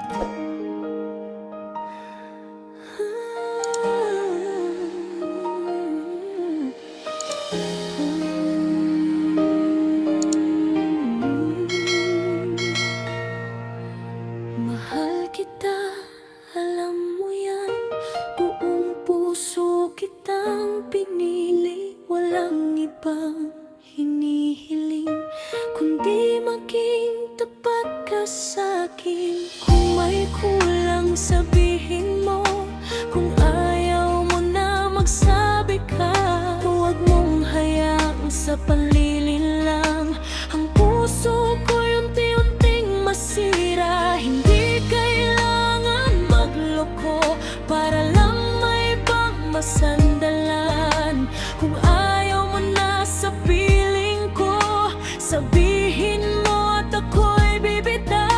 Mahal kita, alam mo yan. Buong puso kitang pinili. Walang ibang hinihiling kundi maging tapat ka sa'kin. Kung may kulang sabihin mo, kung ayaw mo na magsabi ka. Huwag mong hayaang sa panlilin lang ang puso ko'y unti-unting masira. Hindi kailangan magloko para lang may pangmasandalan. Kung ayaw mo na sa piling ko, sabihin mo at ako'y bibitaw.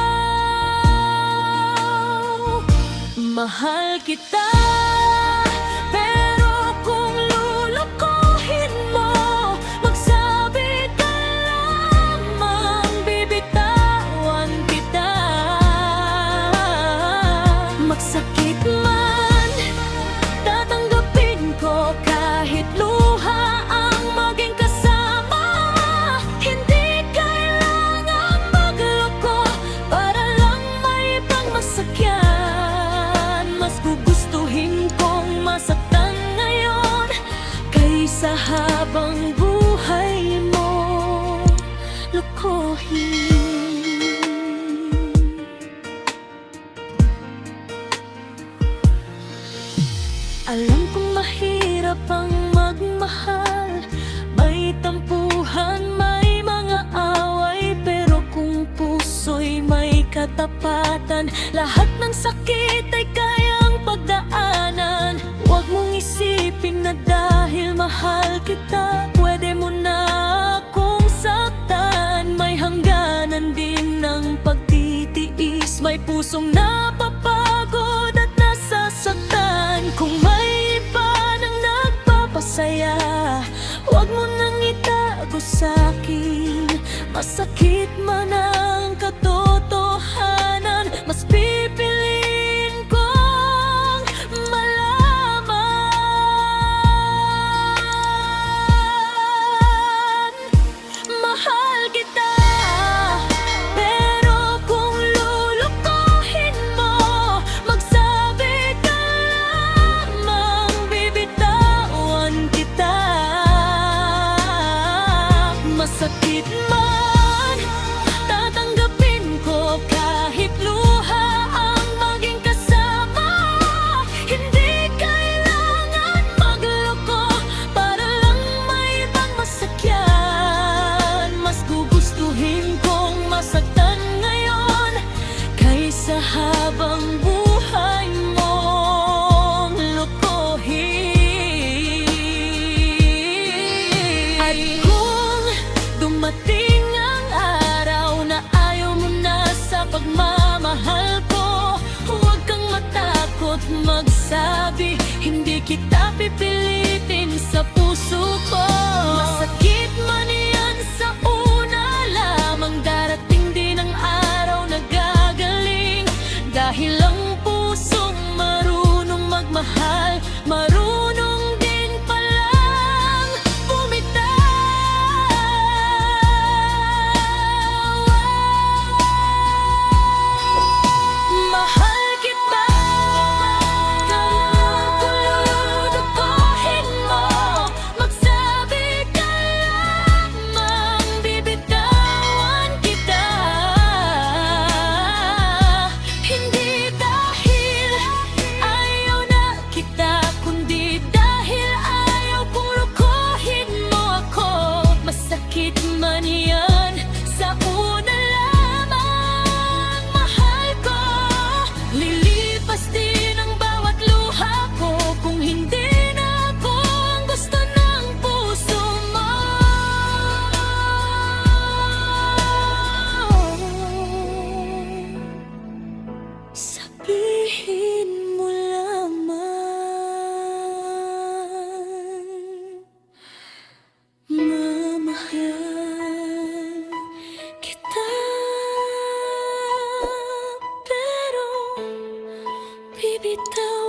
Mahal kita, pero kung lulukuhin mo, magsabi ka lamang, bibitawan kita. Magsakit man, tatanggapin ko kahit luha ang maging kasama. Hindi kailangan magloko para lang may pangmasakyan. Mas gugustuhin kong masaktan ngayon kaysa habang buhay mo lokohin. Alam kong mahirap ang magmahal, may tampuhan, may mga away. Pero kung puso'y may katapatan, lahat ng sakit ay kayang pagdaanan. Huwag mong isipin na dahil mahal kita, pwede mo na akong saktan. May hangganan din ng pagtitiis, may pusong napapagod at nasasaktan. Kung may iba nang nagpapasaya, huwag mo nang itago sa'kin. Masakit man ang katotohanan, mas pipiliin kong malaman. Mahal kita, pero kung lulukuhin mo, magsabi ka lamang, bibitawan kita. Masakit man, tatanggapin ko kahit luha ang maging kasama. Hindi kailangan magloko para lang may pangmasakyan. Mas gugustuhin kong masaktan ngayon kaysa habang buhay mong lokohin. At kung dumating ang araw na ayaw mo na sa pagmamahal ko, huwag kang matakot magsabi, hindi kita pipilitin sa puso ko. Masakit man yan sa una lamang, darating din ang araw na gagaling. Dahil ang pusong marunong magmahal, marunong din palang bumitaw. Mahal kita, kung lulukuhin mo, magsabi ka lamang, bibitawan kita. Hindi dahil ayaw na kita, kundi bibitaw